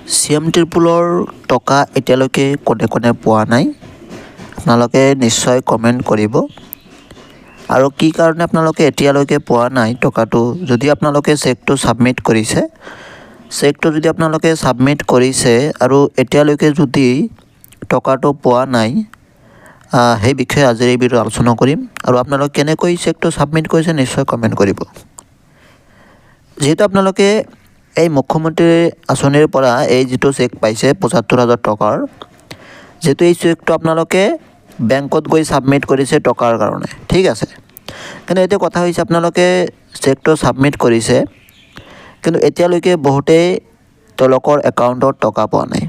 CM ত্ৰিপুলৰ টকা এতিয়ালৈকে কোনে কোনে পোৱা নাই আপোনালোকে নিশ্চয় কমেণ্ট কৰিব আৰু কি কাৰণে আপোনালোকে এতিয়ালৈকে পোৱা নাই টকাটো যদি আপোনালোকে চেকটো সাবমিট কৰিছে চেকটো যদি আপোনালোকে সাবমিট কৰিছে আৰু এতিয়ালৈকে যদি টকাটো পোৱা নাই সেই বিষয়ে আজিৰ এই ভিডিঅ'ত আলোচনা কৰিম আৰু আপোনালোকে কেনেকৈ চেকটো সাবমিট কৰিছে নিশ্চয় কমেণ্ট কৰিব যেহেতু আপোনালোকে এই মুখ্যমন্ত্ৰী আঁচনিৰ পৰা এই যেটো চেক পাইছে ৭৫,০০০ টকাৰ যেটো এই চেকটো আপোনালোকে বেংকত গৈ সাবমিট কৰিছে টকাৰ কাৰণে ঠিক আছে কিন্তু এটা কথা হৈছে আপোনালোকে চেকটো সাবমিট কৰিছে কিন্তু এতিয়ালৈকে বহুতে তেওঁলোকৰ একাউণ্টত টকা পোৱা নাই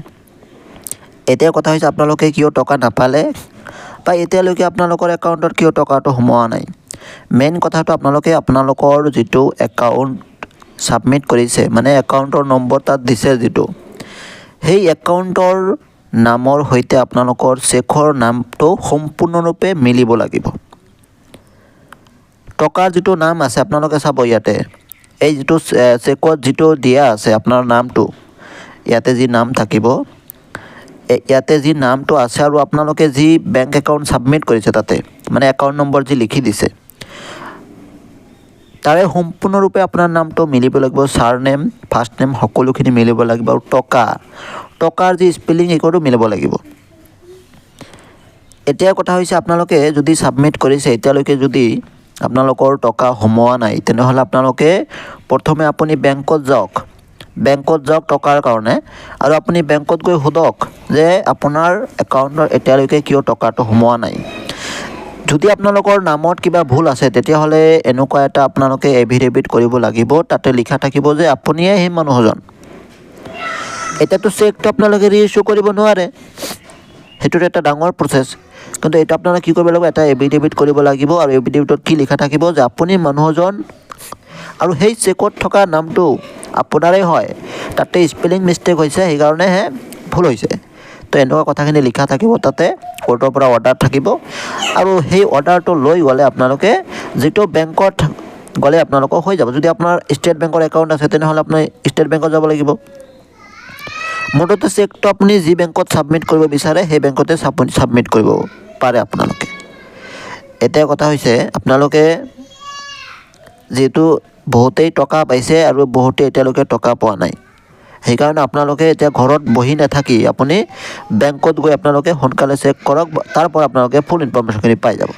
এতিয়া কথা হৈছে আপোনালোকে কিয় টকা নাপালে বা এতিয়ালৈকে আপোনালোকৰ একাউণ্টত কিয় টকাটো সোমোৱা নাই মেইন কথাটো আপোনালোকে আপোনালোকৰ যেটো একাউণ্ট সাবমিট কৰিছে মানে একাউণ্টৰ নম্বৰ তাত দিছে যেটো সেই একাউণ্টৰ নামৰ হৈতে আপোনালোকৰ চেকৰ নামটো সম্পূৰ্ণৰূপে মিলিব লাগিব টকাৰ যেটো নাম আছে আপোনালোকে চাব ইয়াতে এই যেটো চেকত যেটো দিয়া আছে আপোনাৰ নামটো ইয়াতে যি নাম থাকিব ইয়াতে যি নামটো আছে আৰু আপোনালোকে যি বেংক একাউণ্ট সাবমিট কৰিছে তাতে মানে একাউণ্ট নম্বৰ যি লিখি দিছে তাৰে সম্পূৰ্ণৰূপে আপোনাৰ নামটো মিলিব লাগিব সাৰনেম ফাৰ্ষ্ট নেম সকলোখিনি মিলিব লাগিব আৰু টকাৰ যি স্পেলিং একোটো মিলিব লাগিব এতিয়া কথা হৈছে আপোনালোকে যদি সাবমিট কৰিছে এতিয়ালৈকে যদি আপোনালোকৰ টকা সোমোৱা নাই তেনেহলে আপোনালোকে প্ৰথমে আপুনি বেংকত যাওক টকাৰ কাৰণে আৰু আপুনি বেংকত গৈ সোধক যে আপোনাৰ একাউণ্টৰ এতিয়ালৈকে কিয় টকাটো সোমোৱা নাই যদি আপোনালোকৰ নামত কিবা ভুল আছে তেতিয়াহলে এনেকুৱা এটা আপোনালোকে এফিডেভিট কৰিব লাগিব তাতে লিখা থাকিব যে আপুনিয়ে সেই মানুহজন এটাতো চেকটো আপোনালোকে ৰিইছ্যু কৰিব নোৱাৰে হেতুৰ এটা ডাঙৰ প্ৰসেস কিন্তু এটা আপোনালোকে কি কৰিব লাগিব এটা এফিডেভিট কৰিব লাগিব আৰু এফিডেভিটত কি লিখা থাকিব যে আপুনি মানুহজন আৰু সেই চেকত থকা নামটো আপোনাৰে হয় তাতে স্পেলিং মিস্টেক হৈছে সেই কাৰণে ভুল হৈছে তো এনেকুৱা কথাখিনি লিখা থাকিব তাতে কোৰ্টৰ পৰা অৰ্ডাৰ থাকিব আৰু সেই অৰ্ডাৰটো লৈ গ'লে আপোনালোকে যেটো বেংকত গ'লে আপোনালোকৰ হৈ যাব যদি আপোনাৰ ষ্টেট বেংকৰ একাউণ্ট আছে তেনেহলে আপুনি ষ্টেট বেংকত যাব লাগিব মোৰতে চেকটো আপুনি যি বেংকত সাবমিট কৰিব বিচাৰে সেই বেংকতে সাবমিট কৰিব পাৰে আপোনালোকে এটা কথা হৈছে আপোনালোকে যেটো বহুতেই টকা পাইছে আৰু বহুতে এতিয়ালৈকে টকা পোৱা নাই সেইকাৰণে আপোনালোকে এতিয়া ঘৰত বহি নাথাকি আপুনি বেংকত গৈ আপোনালোকে সোনকালে চেক কৰক তাৰ পৰা আপোনালোকে ফুল ইনফৰমেশ্যনখিনি পাই যাব